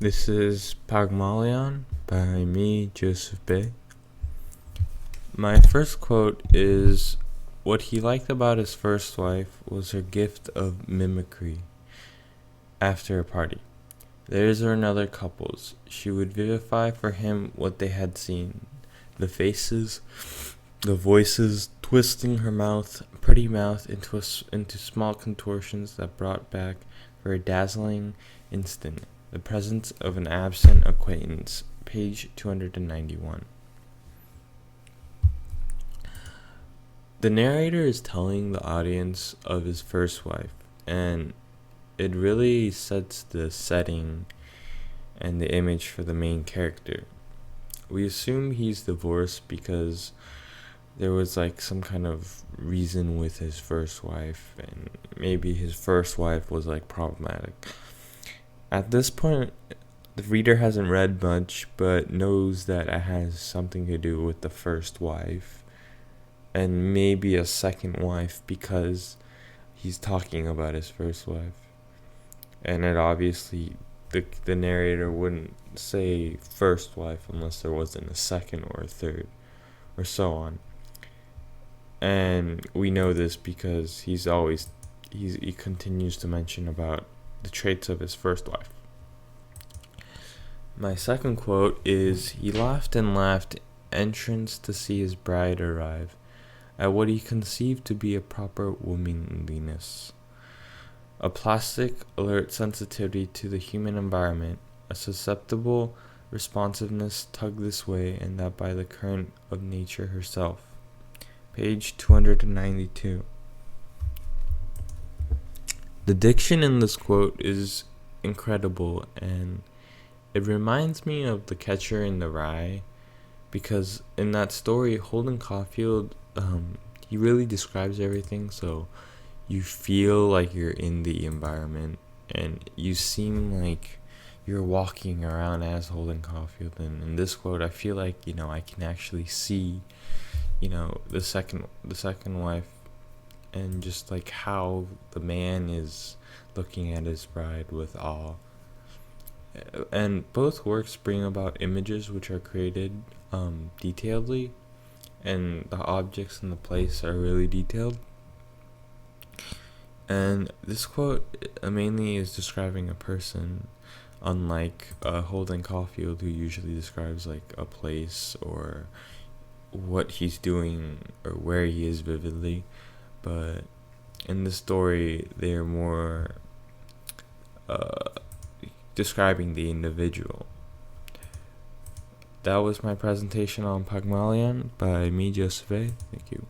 This is Pygmalion by me, Joseph Bay. My first quote is, what he liked about his first wife was her gift of mimicry. After a party, theirs or another couple's, she would vivify for him what they had seen. The faces, the voices, twisting her pretty mouth into small contortions that brought back for a dazzling instant the presence of an absent acquaintance. Page 291. The narrator is telling the audience of his first wife, and it really sets the setting and the image for the main character. We assume he's divorced because there was some kind of reason with his first wife, and maybe his first wife was problematic. At this point, the reader hasn't read much, but knows that it has something to do with the first wife, and maybe a second wife because he's talking about his first wife. And it obviously, the narrator wouldn't say first wife unless there wasn't a second or a third, or so on. And we know this because he continues to mention about the traits of his first wife. My second quote is, he laughed and laughed, entrance to see his bride arrive, at what he conceived to be a proper womanliness. A plastic, alert sensitivity to the human environment, a susceptible responsiveness tugged this way and that by the current of nature herself. Page 292. The diction in this quote is incredible, and it reminds me of The Catcher in the Rye, because in that story, Holden Caulfield, he really describes everything, so you feel like you're in the environment, and you seem like you're walking around as Holden Caulfield. And in this quote, I feel like I can actually see, the second wife, and just how the man is looking at his bride with awe. And both works bring about images which are created detailedly, and the objects in the place are really detailed. And this quote mainly is describing a person, unlike Holden Caulfield, who usually describes a place or what he's doing or where he is vividly. But in the story, they're more describing the individual. That was my presentation on Pygmalion by me, Joseph. Thank you.